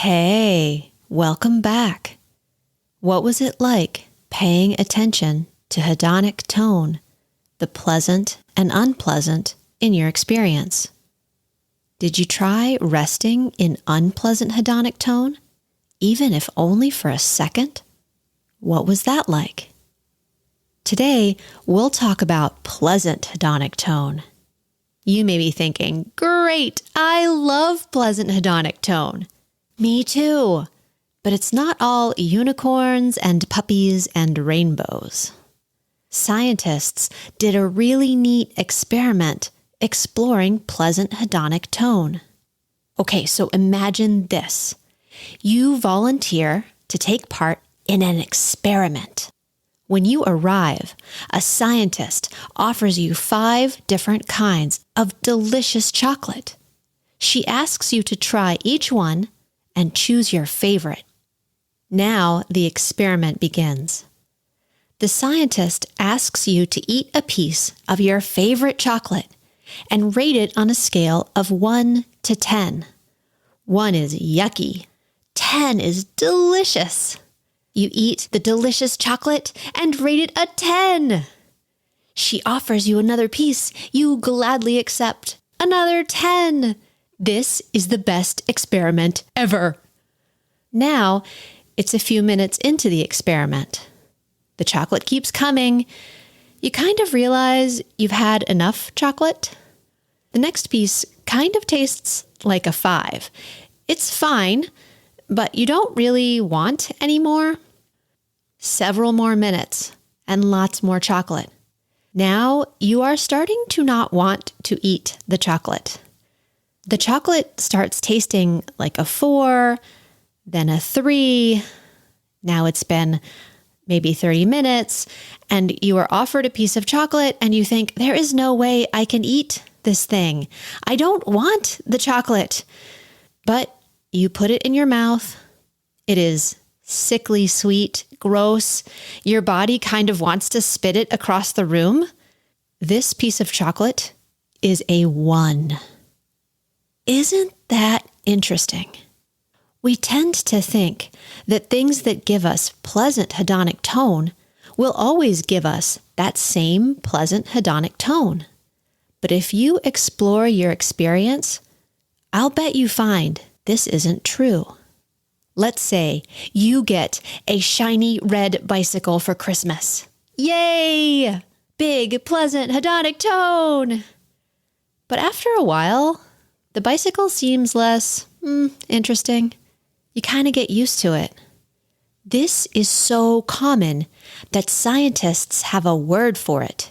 Hey, welcome back. What was it like paying attention to hedonic tone, the pleasant and unpleasant in your experience? Did you try resting in unpleasant hedonic tone, even if only for a second? What was that like? Today, we'll talk about pleasant hedonic tone. You may be thinking, great, I love pleasant hedonic tone. Me too. But it's not all unicorns and puppies and rainbows. Scientists did a really neat experiment exploring pleasant hedonic tone. Okay, so imagine this. You volunteer to take part in an experiment. When you arrive, a scientist offers you 5 different kinds of delicious chocolate. She asks you to try each one and choose your favorite. Now the experiment begins. The scientist asks you to eat a piece of your favorite chocolate and rate it on a scale of 1 to 10. 1 is yucky. 10 is delicious. You eat the delicious chocolate and rate it a 10. She offers you another piece. You gladly accept. Another 10. This is the best experiment ever. Now, it's a few minutes into the experiment. The chocolate keeps coming. You kind of realize you've had enough chocolate. The next piece kind of tastes like a 5. It's fine, but you don't really want any more. Several more minutes and lots more chocolate. Now you are starting to not want to eat the chocolate. The chocolate starts tasting like a 4, then a 3. Now it's been maybe 30 minutes and you are offered a piece of chocolate and you think, there is no way I can eat this thing. I don't want the chocolate. But you put it in your mouth. It is sickly sweet, gross. Your body kind of wants to spit it across the room. This piece of chocolate is a 1. Isn't that interesting? We tend to think that things that give us pleasant hedonic tone will always give us that same pleasant hedonic tone. But if you explore your experience, I'll bet you find this isn't true. Let's say you get a shiny red bicycle for Christmas. Yay! Big, pleasant hedonic tone! But after a while, the bicycle seems less interesting. You kind of get used to it. This is so common that scientists have a word for it.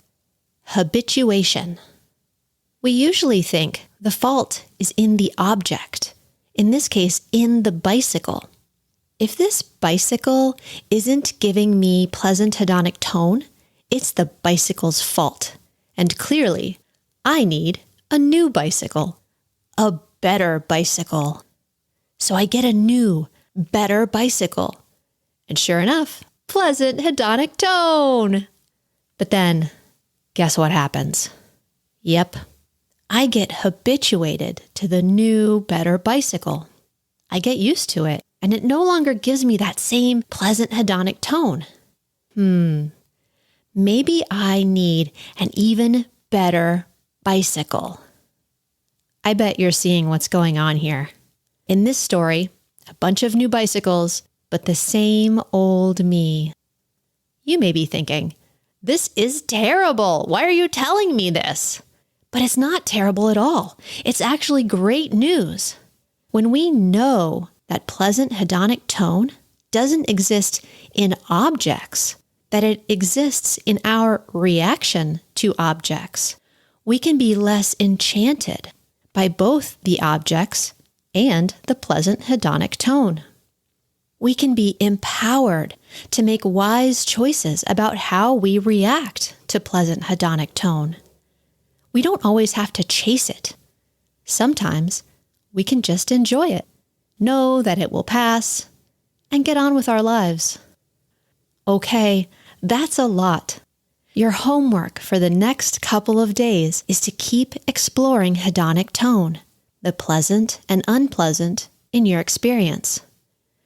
Habituation. We usually think the fault is in the object, in this case, in the bicycle. If this bicycle isn't giving me pleasant hedonic tone, it's the bicycle's fault. And clearly, I need a new bicycle. A better bicycle. So I get a new, better bicycle. And sure enough, pleasant hedonic tone. But then, guess what happens? Yep, I get habituated to the new, better bicycle. I get used to it, and it no longer gives me that same pleasant hedonic tone. Maybe I need an even better bicycle. I bet you're seeing what's going on here. In this story, a bunch of new bicycles, but the same old me. You may be thinking, this is terrible. Why are you telling me this? But it's not terrible at all. It's actually great news. When we know that pleasant hedonic tone doesn't exist in objects, that it exists in our reaction to objects, we can be less enchanted by both the objects and the pleasant hedonic tone. We can be empowered to make wise choices about how we react to pleasant hedonic tone. We don't always have to chase it. Sometimes we can just enjoy it, know that it will pass, and get on with our lives. Okay, that's a lot. Your homework for the next couple of days is to keep exploring hedonic tone, the pleasant and unpleasant in your experience.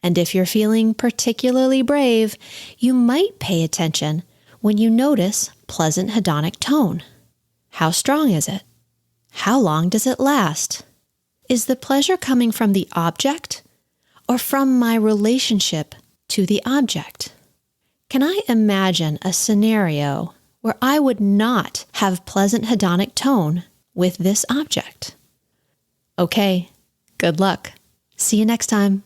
And if you're feeling particularly brave, you might pay attention when you notice pleasant hedonic tone. How strong is it? How long does it last? Is the pleasure coming from the object or from my relationship to the object? Can I imagine a scenario where I would not have pleasant hedonic tone with this object? Okay, good luck. See you next time.